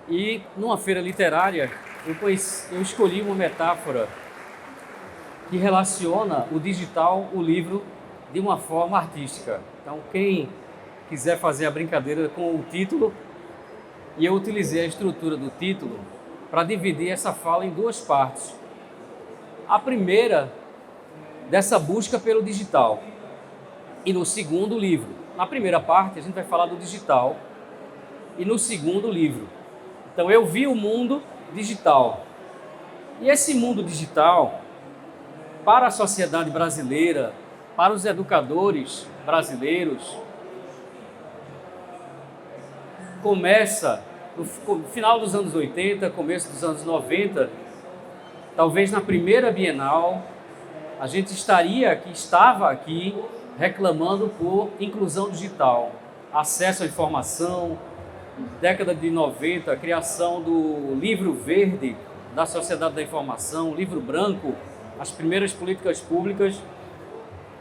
E numa feira literária eu escolhi uma metáfora que relaciona o digital, o livro, de uma forma artística. Então, quem quiser fazer a brincadeira com o título, e eu utilizei a estrutura do título para dividir essa fala em duas partes. A primeira, dessa busca pelo digital, e no segundo, o livro. Na primeira parte, a gente vai falar do digital, e no segundo, o livro. Então, eu vi o mundo digital. E esse mundo digital, para a sociedade brasileira, para os educadores brasileiros, começa no final dos anos 80, começo dos anos 90, talvez na primeira Bienal, a gente estava aqui reclamando por inclusão digital, acesso à informação, década de 90, a criação do livro verde da Sociedade da Informação, livro branco, as primeiras políticas públicas,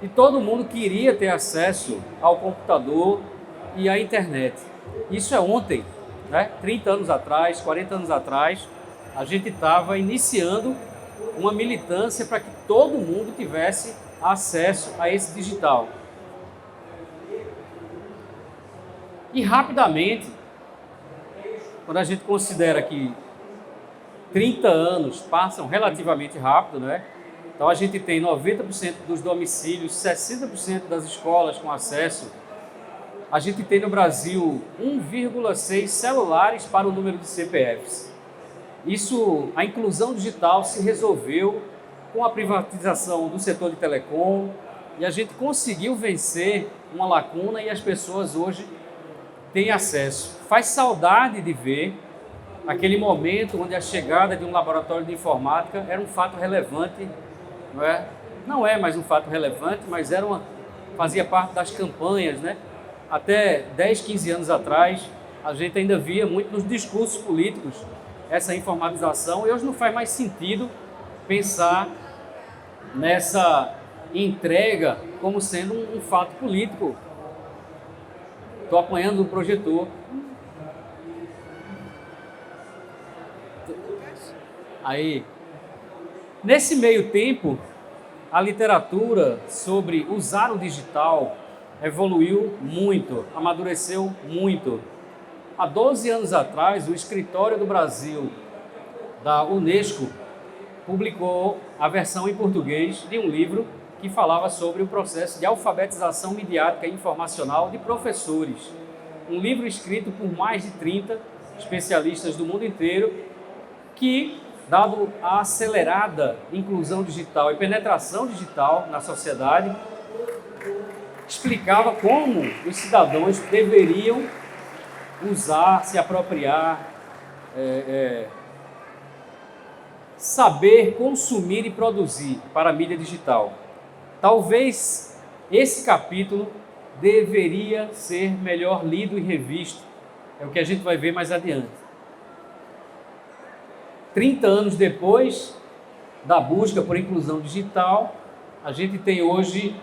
e todo mundo queria ter acesso ao computador e à internet. Isso é ontem, né? 30 anos atrás, 40 anos atrás, a gente estava iniciando uma militância para que todo mundo tivesse acesso a esse digital. E rapidamente, quando a gente considera que 30 anos passam relativamente rápido, né? Então a gente tem 90% dos domicílios, 60% das escolas com acesso. A gente tem no Brasil 1,6 celulares para o número de CPFs. Isso, a inclusão digital se resolveu com a privatização do setor de telecom e a gente conseguiu vencer uma lacuna e as pessoas hoje têm acesso. Faz saudade de ver aquele momento onde a chegada de um laboratório de informática era um fato relevante, não é? Não é mais um fato relevante, mas fazia parte das campanhas, né? Até 10, 15 anos atrás, a gente ainda via muito nos discursos políticos essa informatização, e hoje não faz mais sentido pensar nessa entrega como sendo um fato político. Estou apanhando o projetor. Aí, nesse meio tempo, a literatura sobre usar o digital evoluiu muito, amadureceu muito. Há 12 anos atrás, o Escritório do Brasil da Unesco publicou a versão em português de um livro que falava sobre o processo de alfabetização midiática e informacional de professores. Um livro escrito por mais de 30 especialistas do mundo inteiro que, dado a acelerada inclusão digital e penetração digital na sociedade, explicava como os cidadãos deveriam usar, se apropriar, saber consumir e produzir para a mídia digital. Talvez esse capítulo deveria ser melhor lido e revisto. É o que a gente vai ver mais adiante. 30 anos depois da busca por inclusão digital, a gente tem hoje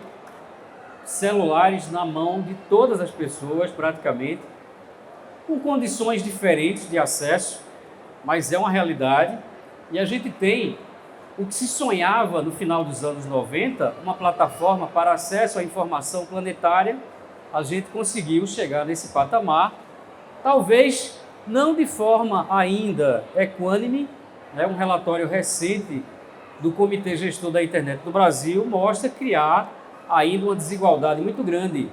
celulares na mão de todas as pessoas, praticamente, com condições diferentes de acesso, mas é uma realidade. E a gente tem o que se sonhava no final dos anos 90, uma plataforma para acesso à informação planetária. A gente conseguiu chegar nesse patamar, talvez não de forma ainda equânime, né? Um relatório recente do Comitê Gestor da Internet do Brasil mostra criar ainda uma desigualdade muito grande.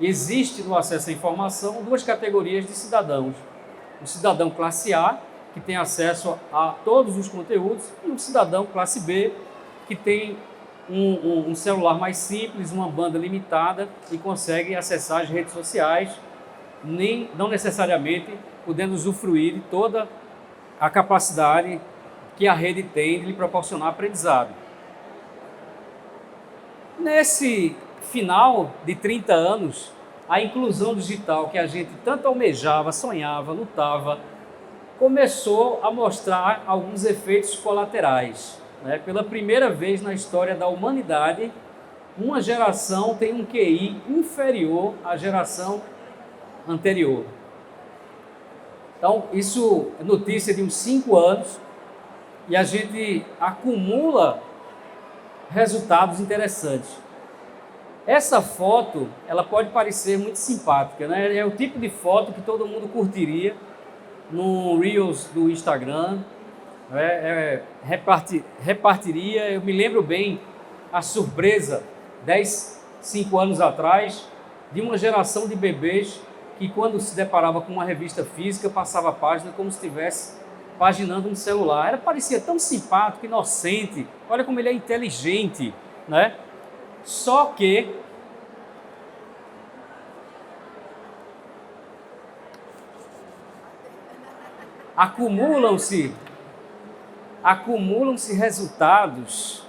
Existe no acesso à informação duas categorias de cidadãos. O cidadão classe A, que tem acesso a todos os conteúdos, e o cidadão classe B, que tem um celular mais simples, uma banda limitada e consegue acessar as redes sociais, não necessariamente podendo usufruir de toda a capacidade que a rede tem de lhe proporcionar aprendizado. Nesse final de 30 anos, a inclusão digital que a gente tanto almejava, sonhava, lutava, começou a mostrar alguns efeitos colaterais, né? Pela primeira vez na história da humanidade, uma geração tem um QI inferior à geração anterior. Então, isso é notícia de uns 5 anos e a gente acumula resultados interessantes. Essa foto, ela pode parecer muito simpática, né? É o tipo de foto que todo mundo curtiria no Reels do Instagram, né? Repartiria. Eu me lembro bem a surpresa, 5 anos atrás, de uma geração de bebês que, quando se deparava com uma revista física, passava a página como se estivesse paginando um celular. Parecia tão simpático, inocente, olha como ele é inteligente, né? Só que acumulam-se resultados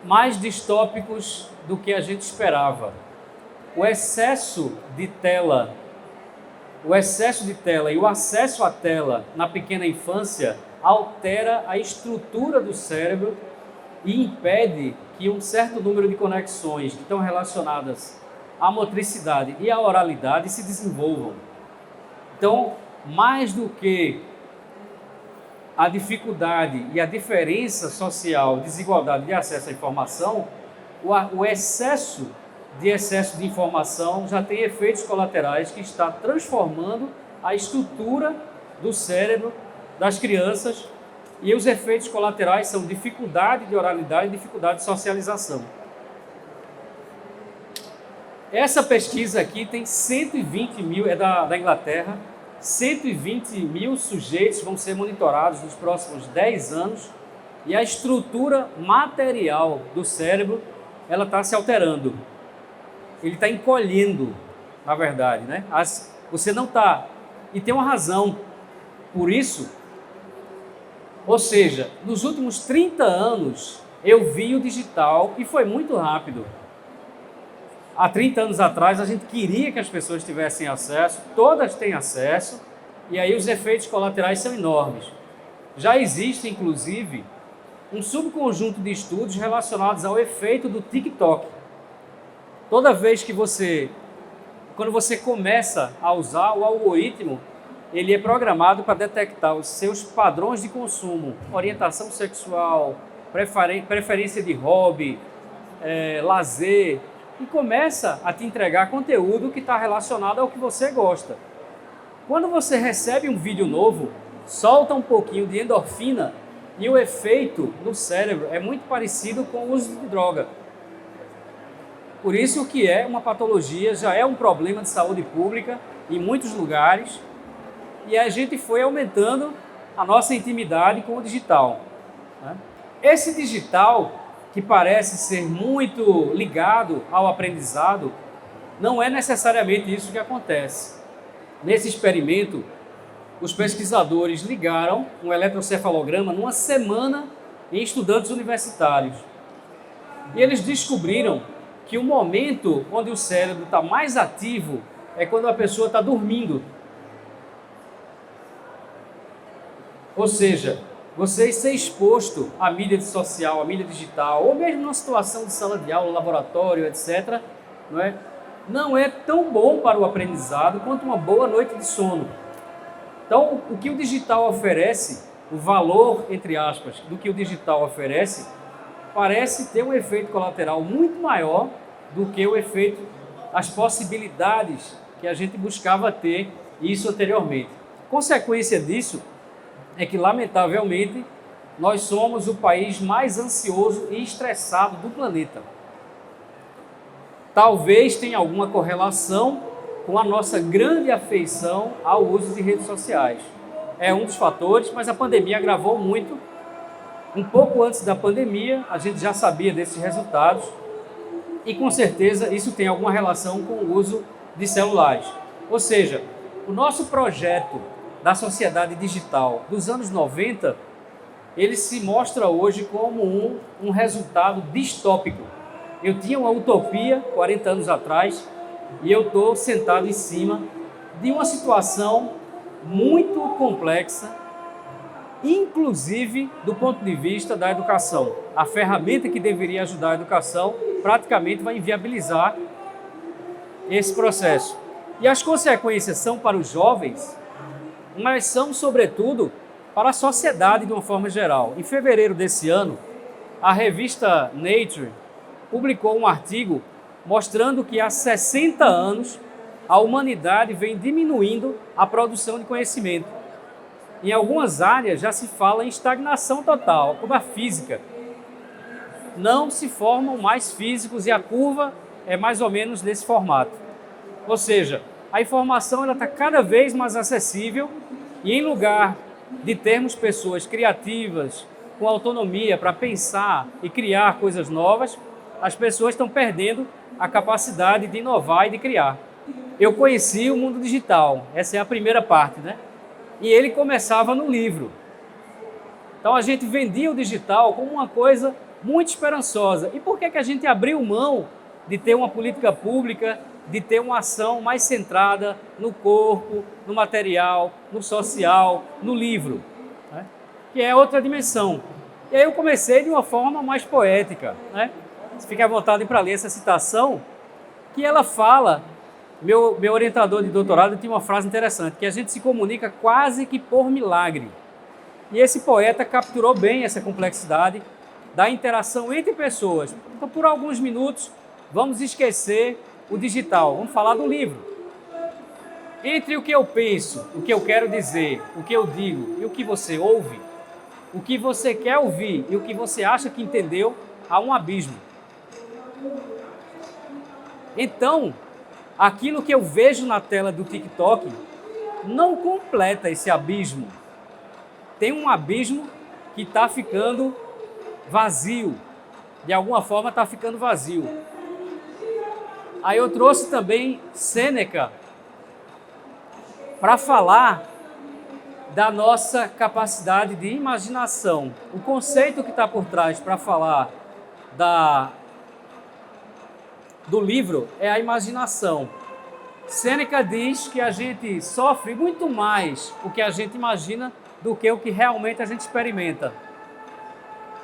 mais distópicos do que a gente esperava. O excesso de tela e o acesso à tela na pequena infância altera a estrutura do cérebro e impede que um certo número de conexões que estão relacionadas à motricidade e à oralidade se desenvolvam. Então, mais do que a dificuldade e a diferença social, desigualdade de acesso à informação, o excesso de informação já tem efeitos colaterais que está transformando a estrutura do cérebro das crianças, e os efeitos colaterais são dificuldade de oralidade e dificuldade de socialização. Essa pesquisa aqui tem 120 mil, é da Inglaterra, 120 mil sujeitos vão ser monitorados nos próximos 10 anos e a estrutura material do cérebro, ela está se alterando. Ele está encolhendo, na verdade, né? Você não está... E tem uma razão por isso. Ou seja, nos últimos 30 anos, eu vi o digital e foi muito rápido. Há 30 anos atrás, a gente queria que as pessoas tivessem acesso, todas têm acesso, e aí os efeitos colaterais são enormes. Já existe, inclusive, um subconjunto de estudos relacionados ao efeito do TikTok. Toda vez que quando você começa a usar o algoritmo, ele é programado para detectar os seus padrões de consumo, orientação sexual, preferência de hobby, lazer, e começa a te entregar conteúdo que está relacionado ao que você gosta. Quando você recebe um vídeo novo, solta um pouquinho de endorfina e o efeito no cérebro é muito parecido com o uso de droga. Por isso que é uma patologia, já é um problema de saúde pública em muitos lugares, e a gente foi aumentando a nossa intimidade com o digital, né? Esse digital, que parece ser muito ligado ao aprendizado, não é necessariamente isso que acontece. Nesse experimento, os pesquisadores ligaram um eletrocefalograma numa semana em estudantes universitários. E eles descobriram que o momento onde o cérebro está mais ativo é quando a pessoa está dormindo. Ou seja, você ser exposto à mídia social, à mídia digital, ou mesmo numa situação de sala de aula, laboratório, etc., não é tão bom para o aprendizado quanto uma boa noite de sono. Então, o que o digital oferece, o valor, entre aspas, do que o digital oferece, parece ter um efeito colateral muito maior do que o efeito, as possibilidades que a gente buscava ter isso anteriormente. Consequência disso é que, lamentavelmente, nós somos o país mais ansioso e estressado do planeta. Talvez tenha alguma correlação com a nossa grande afeição ao uso de redes sociais. É um dos fatores, mas a pandemia agravou muito. Um pouco antes da pandemia, a gente já sabia desses resultados e, com certeza, isso tem alguma relação com o uso de celulares. Ou seja, o nosso projeto da sociedade digital dos anos 90, ele se mostra hoje como um resultado distópico. Eu tinha uma utopia 40 anos atrás e eu estou sentado em cima de uma situação muito complexa, inclusive do ponto de vista da educação. A ferramenta que deveria ajudar a educação praticamente vai inviabilizar esse processo. E as consequências são para os jovens, mas são, sobretudo, para a sociedade de uma forma geral. Em fevereiro desse ano, a revista Nature publicou um artigo mostrando que há 60 anos a humanidade vem diminuindo a produção de conhecimento. Em algumas áreas já se fala em estagnação total, como a física. Não se formam mais físicos e a curva é mais ou menos desse formato. Ou seja, a informação está cada vez mais acessível e em lugar de termos pessoas criativas, com autonomia para pensar e criar coisas novas, as pessoas estão perdendo a capacidade de inovar e de criar. Eu conheci o mundo digital, essa é a primeira parte, né? E ele começava no livro. Então a gente vendia o digital como uma coisa muito esperançosa. E por que a gente abriu mão de ter uma política pública, de ter uma ação mais centrada no corpo, no material, no social, no livro, né? Que é outra dimensão. E aí eu comecei de uma forma mais poética, né? Você fica à vontade para ler essa citação, que ela fala, meu orientador de doutorado tinha uma frase interessante, que a gente se comunica quase que por milagre. E esse poeta capturou bem essa complexidade da interação entre pessoas. Então, por alguns minutos, vamos esquecer o digital, vamos falar do livro. Entre o que eu penso, o que eu quero dizer, o que eu digo e o que você ouve, o que você quer ouvir e o que você acha que entendeu, há um abismo. Então, aquilo que eu vejo na tela do TikTok não completa esse abismo. Tem um abismo que está ficando vazio. De alguma forma está ficando vazio. Aí eu trouxe também Sêneca para falar da nossa capacidade de imaginação. O conceito que está por trás para falar do livro é a imaginação. Sêneca diz que a gente sofre muito mais o que a gente imagina do que o que realmente a gente experimenta.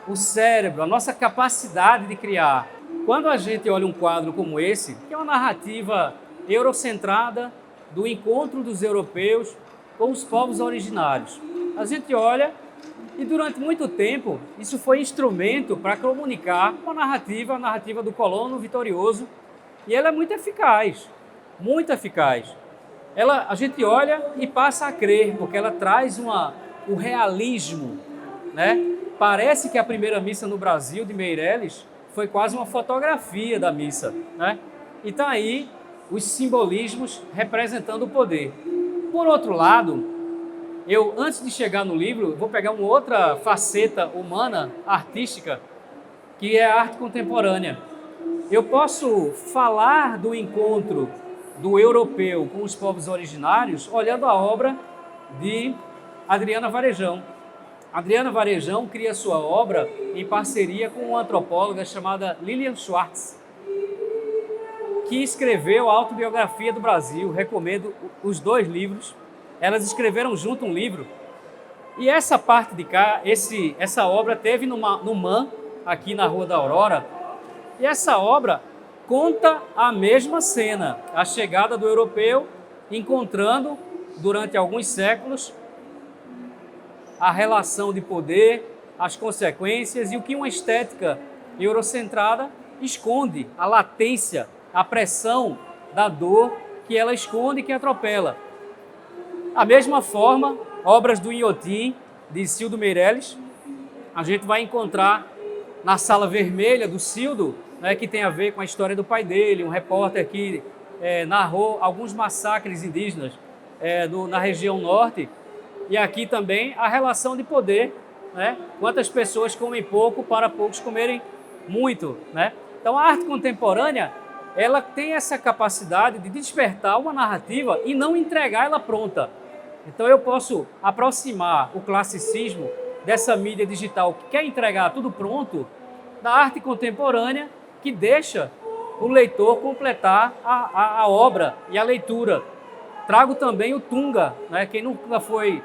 O cérebro, a nossa capacidade de criar. Quando a gente olha um quadro como esse, que é uma narrativa eurocentrada do encontro dos europeus com os povos originários, a gente olha e durante muito tempo isso foi instrumento para comunicar uma narrativa, a narrativa do colono vitorioso, e ela é muito eficaz, muito eficaz. A gente olha e passa a crer, porque ela traz o realismo, né? Parece que a primeira missa no Brasil, de Meireles, foi quase uma fotografia da missa, né? E está aí os simbolismos representando o poder. Por outro lado, antes de chegar no livro, vou pegar uma outra faceta humana, artística, que é a arte contemporânea. Eu posso falar do encontro do europeu com os povos originários olhando a obra de Adriana Varejão. Adriana Varejão cria sua obra em parceria com uma antropóloga chamada Lilian Schwartz, que escreveu a autobiografia do Brasil. Recomendo os 2 livros. Elas escreveram junto um livro. E essa parte de cá, essa obra teve no MAN, aqui na Rua da Aurora. E essa obra conta a mesma cena, a chegada do europeu, encontrando, durante alguns séculos, a relação de poder, as consequências e o que uma estética eurocentrada esconde, a latência, a pressão da dor que ela esconde e que atropela. Da mesma forma, obras do Inhotim, de Cildo Meireles, a gente vai encontrar na Sala Vermelha do Cildo, né, que tem a ver com a história do pai dele, um repórter que narrou alguns massacres indígenas na região norte. E aqui também a relação de poder, né? Quantas pessoas comem pouco para poucos comerem muito, né? Então a arte contemporânea, ela tem essa capacidade de despertar uma narrativa e não entregar ela pronta. Então eu posso aproximar o classicismo dessa mídia digital que quer entregar tudo pronto, da arte contemporânea que deixa o leitor completar a obra e a leitura. Trago também o Tunga, né? Quem nunca foi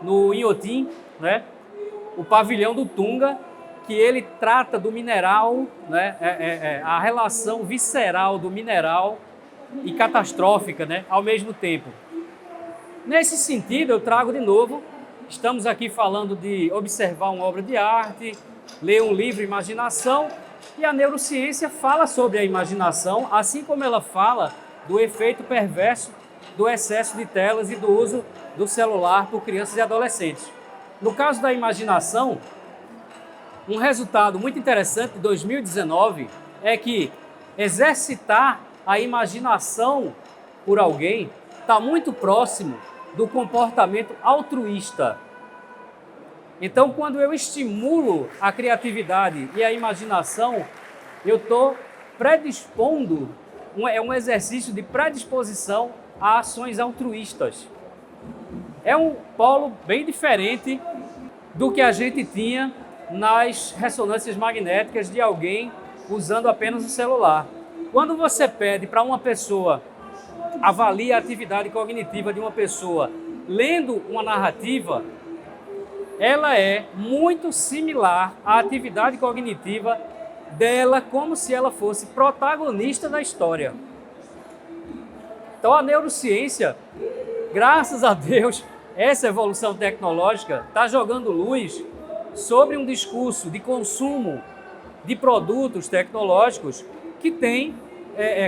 no Inhotim, né? O pavilhão do Tunga, que ele trata do mineral, né? A relação visceral do mineral e catastrófica, né, ao mesmo tempo. Nesse sentido, eu trago de novo, estamos aqui falando de observar uma obra de arte, ler um livro, imaginação, e a neurociência fala sobre a imaginação, assim como ela fala do efeito perverso do excesso de telas e do uso do celular por crianças e adolescentes. No caso da imaginação, um resultado muito interessante de 2019 é que exercitar a imaginação por alguém está muito próximo do comportamento altruísta. Então, quando eu estimulo a criatividade e a imaginação, eu estou predispondo, é um exercício de predisposição a ações altruístas. É um polo bem diferente do que a gente tinha nas ressonâncias magnéticas de alguém usando apenas o celular. Quando você pede para uma pessoa avalie a atividade cognitiva de uma pessoa lendo uma narrativa, ela é muito similar à atividade cognitiva dela, como se ela fosse protagonista da história. Então a neurociência, graças a Deus, essa evolução tecnológica está jogando luz sobre um discurso de consumo de produtos tecnológicos que tem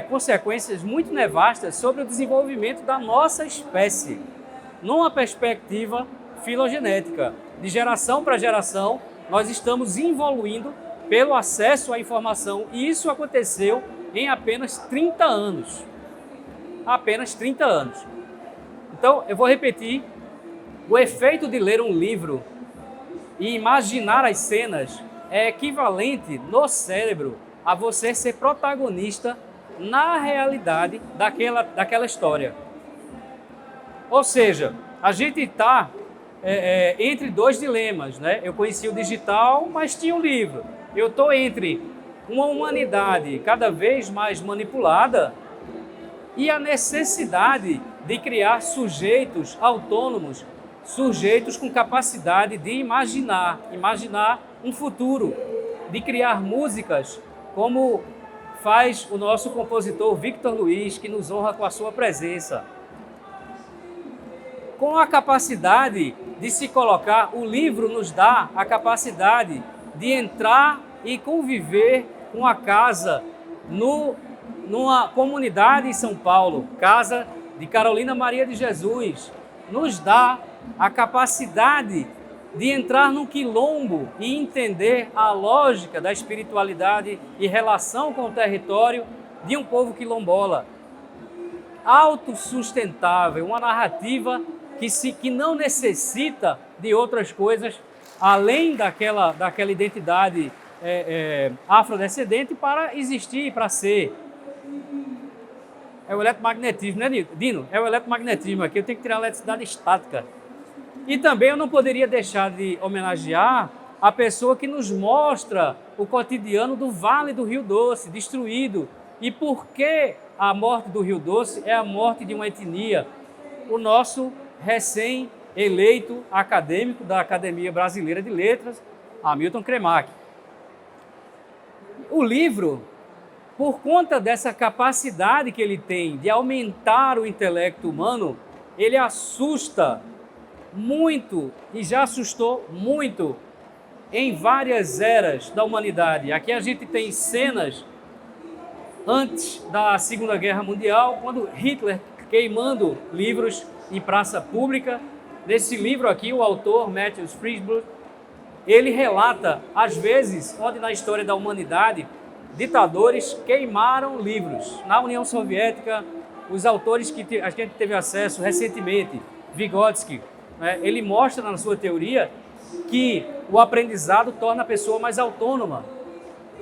consequências muito nefastas sobre o desenvolvimento da nossa espécie, numa perspectiva filogenética. De geração para geração, nós estamos evoluindo pelo acesso à informação, e isso aconteceu em apenas 30 anos. Apenas 30 anos. Então, eu vou repetir, o efeito de ler um livro e imaginar as cenas é equivalente no cérebro a você ser protagonista na realidade daquela história. Ou seja, a gente está entre dois dilemas, né? Eu conheci o digital, mas tinha um livro. Eu estou entre uma humanidade cada vez mais manipulada e a necessidade de criar sujeitos autônomos, sujeitos com capacidade de imaginar um futuro, de criar músicas como faz o nosso compositor Victor Luiz, que nos honra com a sua presença. Com a capacidade de se colocar, o livro nos dá a capacidade de entrar e conviver com a casa numa comunidade em São Paulo, casa de Carolina Maria de Jesus, nos dá a capacidade de entrar num quilombo e entender a lógica da espiritualidade e relação com o território de um povo quilombola. Autossustentável, uma narrativa que não necessita de outras coisas além daquela identidade afrodescendente para existir, para ser. É o eletromagnetismo, né, Dino? É o eletromagnetismo aqui, eu tenho que tirar a eletricidade estática. E também eu não poderia deixar de homenagear a pessoa que nos mostra o cotidiano do Vale do Rio Doce, destruído. E por que a morte do Rio Doce é a morte de uma etnia? O nosso recém-eleito acadêmico da Academia Brasileira de Letras, Hamilton Kremack. O livro, por conta dessa capacidade que ele tem de aumentar o intelecto humano, ele assusta muito e já assustou muito em várias eras da humanidade. Aqui a gente tem cenas antes da Segunda Guerra Mundial, quando Hitler queimando livros em praça pública. Nesse livro aqui, o autor, Matthew Friesblood, ele relata, às vezes, onde na história da humanidade, ditadores queimaram livros. Na União Soviética, os autores que a gente teve acesso recentemente, Vygotsky, ele mostra na sua teoria que o aprendizado torna a pessoa mais autônoma.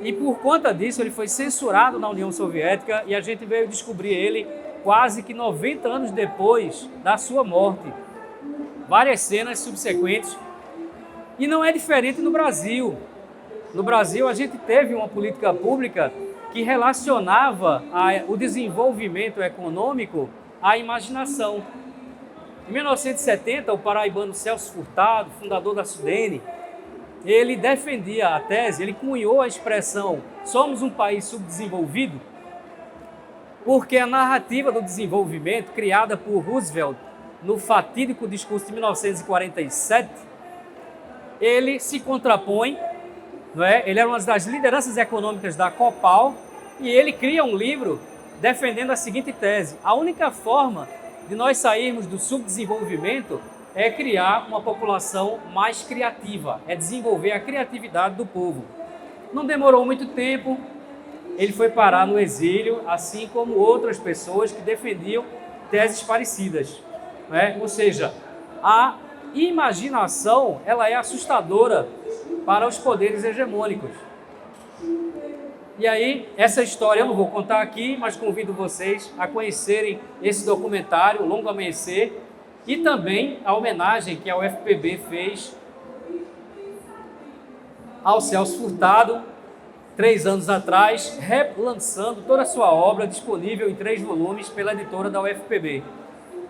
E por conta disso ele foi censurado na União Soviética e a gente veio descobrir ele quase que 90 anos depois da sua morte. Várias cenas subsequentes. E não é diferente no Brasil. No Brasil a gente teve uma política pública que relacionava o desenvolvimento econômico à imaginação. Em 1970, o paraibano Celso Furtado, fundador da Sudene, ele defendia a tese, ele cunhou a expressão "somos um país subdesenvolvido", porque a narrativa do desenvolvimento, criada por Roosevelt no fatídico discurso de 1947, ele se contrapõe, não é? Ele era uma das lideranças econômicas da Copal e ele cria um livro defendendo a seguinte tese: a única forma de nós sairmos do subdesenvolvimento é criar uma população mais criativa, é desenvolver a criatividade do povo. Não demorou muito tempo, ele foi parar no exílio, assim como outras pessoas que defendiam teses parecidas, né? Ou seja, a imaginação ela é assustadora para os poderes hegemônicos. E aí, essa história eu não vou contar aqui, mas convido vocês a conhecerem esse documentário, Longo Amanhecer, e também a homenagem que a UFPB fez ao Celso Furtado, 3 anos atrás, relançando toda a sua obra disponível em 3 volumes pela editora da UFPB.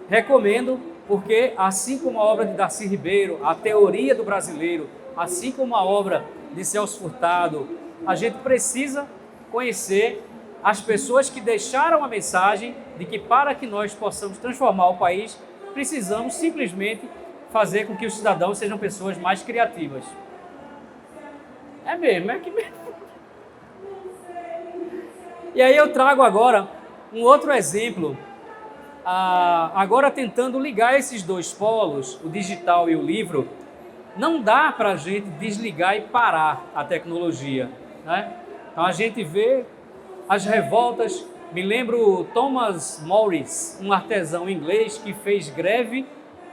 Recomendo, porque assim como a obra de Darcy Ribeiro, a teoria do brasileiro, assim como a obra de Celso Furtado, a gente precisa conhecer as pessoas que deixaram a mensagem de que para que nós possamos transformar o país, precisamos simplesmente fazer com que os cidadãos sejam pessoas mais criativas. É mesmo, é que mesmo. E aí eu trago agora um outro exemplo, agora tentando ligar esses 2 polos, o digital e o livro. Não dá para a gente desligar e parar a tecnologia, né? Então a gente vê as revoltas. Me lembro Thomas Morris, um artesão inglês que fez greve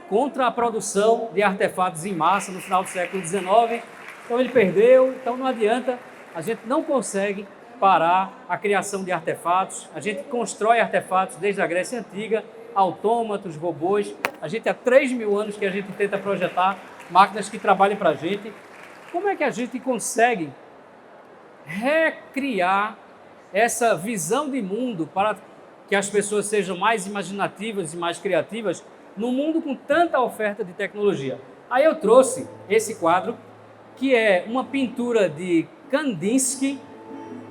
contra a produção de artefatos em massa no final do século XIX. Então ele perdeu, então não adianta, a gente não consegue parar a criação de artefatos. A gente constrói artefatos desde a Grécia Antiga, autômatos, robôs. A gente há 3.000 anos que a gente tenta projetar máquinas que trabalhem para a gente. Como é que a gente consegue recriar essa visão de mundo para que as pessoas sejam mais imaginativas e mais criativas num mundo com tanta oferta de tecnologia? Aí eu trouxe esse quadro, que é uma pintura de Kandinsky,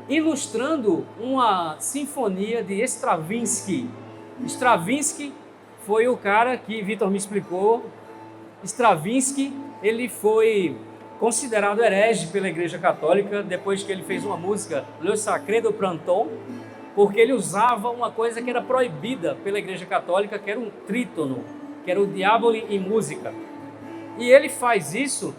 ilustrando uma sinfonia de Stravinsky. Stravinsky foi o cara que Vitor me explicou. Stravinsky, ele foi considerado herege pela Igreja Católica depois que ele fez uma música, Le Sacré du Printemps, porque ele usava uma coisa que era proibida pela Igreja Católica, que era um trítono, que era o Diaboli in Musica. E ele faz isso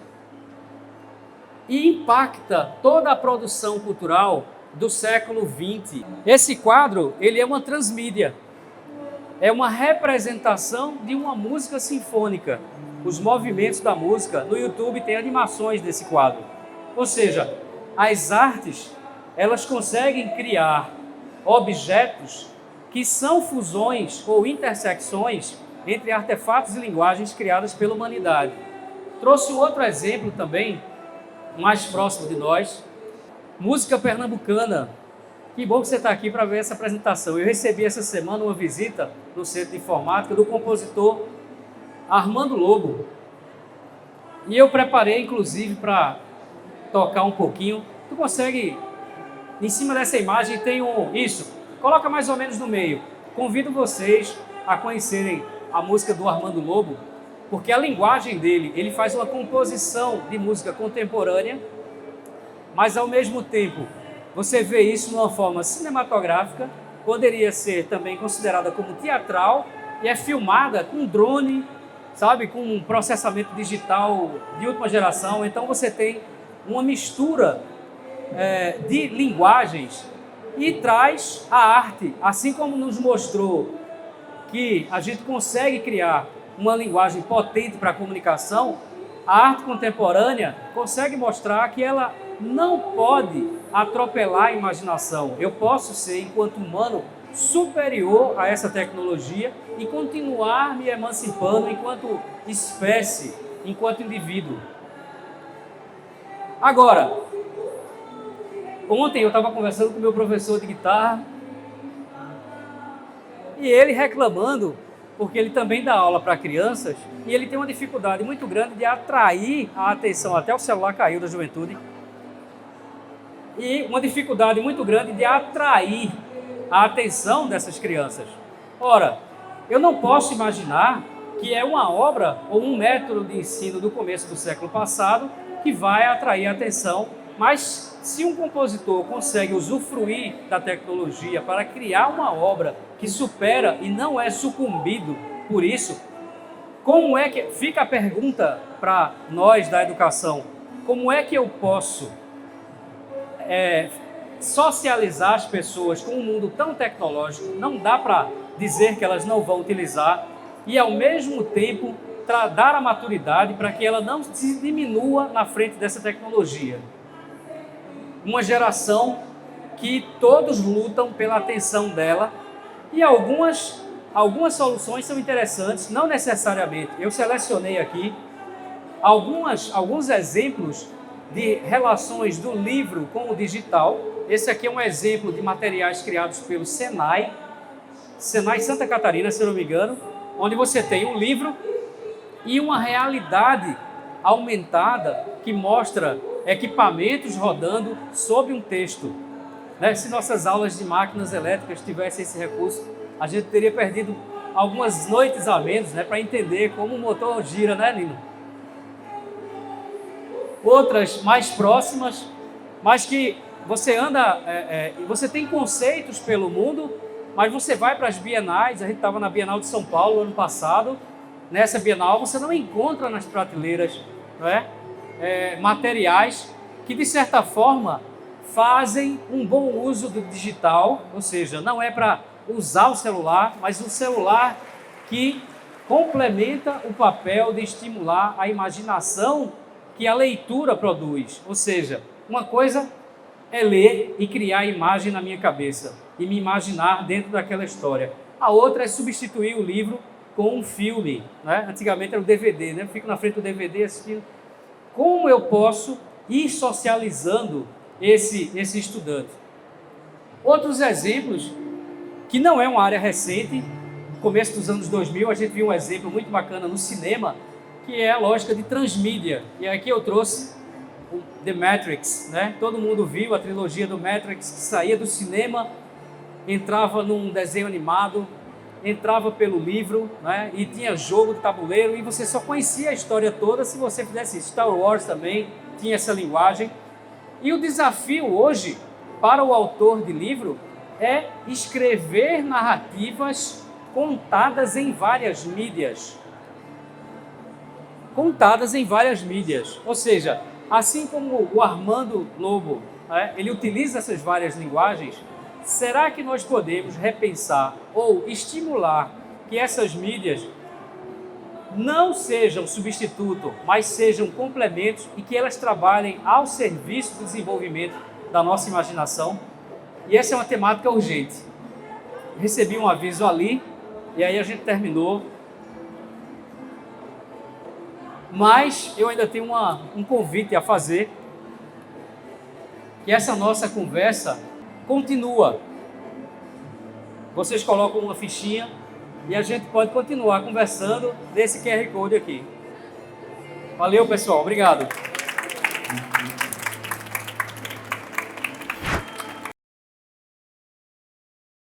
e impacta toda a produção cultural do século XX. Esse quadro, ele é uma transmídia, é uma representação de uma música sinfônica. Os movimentos da música, no YouTube tem animações desse quadro. Ou seja, as artes, elas conseguem criar objetos que são fusões ou intersecções entre artefatos e linguagens criadas pela humanidade. Trouxe outro exemplo também, mais próximo de nós, música pernambucana. Que bom que você está aqui para ver essa apresentação. Eu recebi essa semana uma visita no Centro de Informática do compositor Armando Lobo. E eu preparei, inclusive, para tocar um pouquinho. Tu consegue, em cima dessa imagem tem isso, coloca mais ou menos no meio. Convido vocês a conhecerem a música do Armando Lobo, porque a linguagem dele, ele faz uma composição de música contemporânea, mas ao mesmo tempo você vê isso numa forma cinematográfica, poderia ser também considerada como teatral, e é filmada com drone, sabe, com um processamento digital de última geração. Então você tem uma mistura de linguagens e traz a arte, assim como nos mostrou que a gente consegue criar uma linguagem potente para a comunicação, a arte contemporânea consegue mostrar que ela não pode atropelar a imaginação. Eu posso ser, enquanto humano, superior a essa tecnologia e continuar me emancipando enquanto espécie, enquanto indivíduo. Agora, ontem eu estava conversando com o meu professor de guitarra e ele reclamando, porque ele também dá aula para crianças e ele tem uma dificuldade muito grande de atrair a atenção, até o celular caiu da juventude, e uma dificuldade muito grande de atrair a atenção dessas crianças. Ora, eu não posso imaginar que é uma obra ou um método de ensino do começo do século passado que vai atrair a atenção, mas se um compositor consegue usufruir da tecnologia para criar uma obra que supera e não é sucumbido por isso, como é que fica a pergunta para nós da educação? Como é que eu posso socializar as pessoas com um mundo tão tecnológico? Não dá para dizer que elas não vão utilizar e, ao mesmo tempo, dar a maturidade para que ela não se diminua na frente dessa tecnologia. Uma geração que todos lutam pela atenção dela e algumas soluções são interessantes, não necessariamente. Eu selecionei aqui alguns exemplos de relações do livro com o digital. Esse aqui é um exemplo de materiais criados pelo Senai Santa Catarina, se eu não me engano, onde você tem um livro e uma realidade aumentada que mostra equipamentos rodando sob um texto. Se nossas aulas de máquinas elétricas tivessem esse recurso, a gente teria perdido algumas noites a menos, para entender como o motor gira, né, Nino? Outras mais próximas, mas que você anda, você tem conceitos pelo mundo, mas você vai para as bienais. A gente estava na Bienal de São Paulo ano passado. Nessa Bienal você não encontra nas prateleiras, materiais que de certa forma fazem um bom uso do digital, ou seja, não é para usar o celular, mas um celular que complementa o papel de estimular a imaginação que a leitura produz. Ou seja, uma coisa é ler e criar imagem na minha cabeça e me imaginar dentro daquela história. A outra é substituir o livro com um filme, Antigamente era o DVD, Eu fico na frente do DVD assistindo. Como eu posso ir socializando esse estudante? Outros exemplos, que não é uma área recente, no começo dos anos 2000, a gente viu um exemplo muito bacana no cinema, que é a lógica de transmídia. E aqui eu trouxe o The Matrix, Todo mundo viu a trilogia do Matrix, que saía do cinema, entrava num desenho animado, entrava pelo livro, e tinha jogo de tabuleiro, e você só conhecia a história toda se você fizesse isso. Star Wars também tinha essa linguagem. E o desafio hoje, para o autor de livro, é escrever narrativas contadas em várias mídias. Ou seja, assim como o Armando Lobo, ele utiliza essas várias linguagens, será que nós podemos repensar ou estimular que essas mídias não sejam substituto, mas sejam complementos e que elas trabalhem ao serviço do desenvolvimento da nossa imaginação? E essa é uma temática urgente. Recebi um aviso ali e aí a gente terminou. Mas eu ainda tenho um convite a fazer, que essa nossa conversa continua. Vocês colocam uma fichinha e a gente pode continuar conversando nesse QR Code aqui. Valeu, pessoal. Obrigado.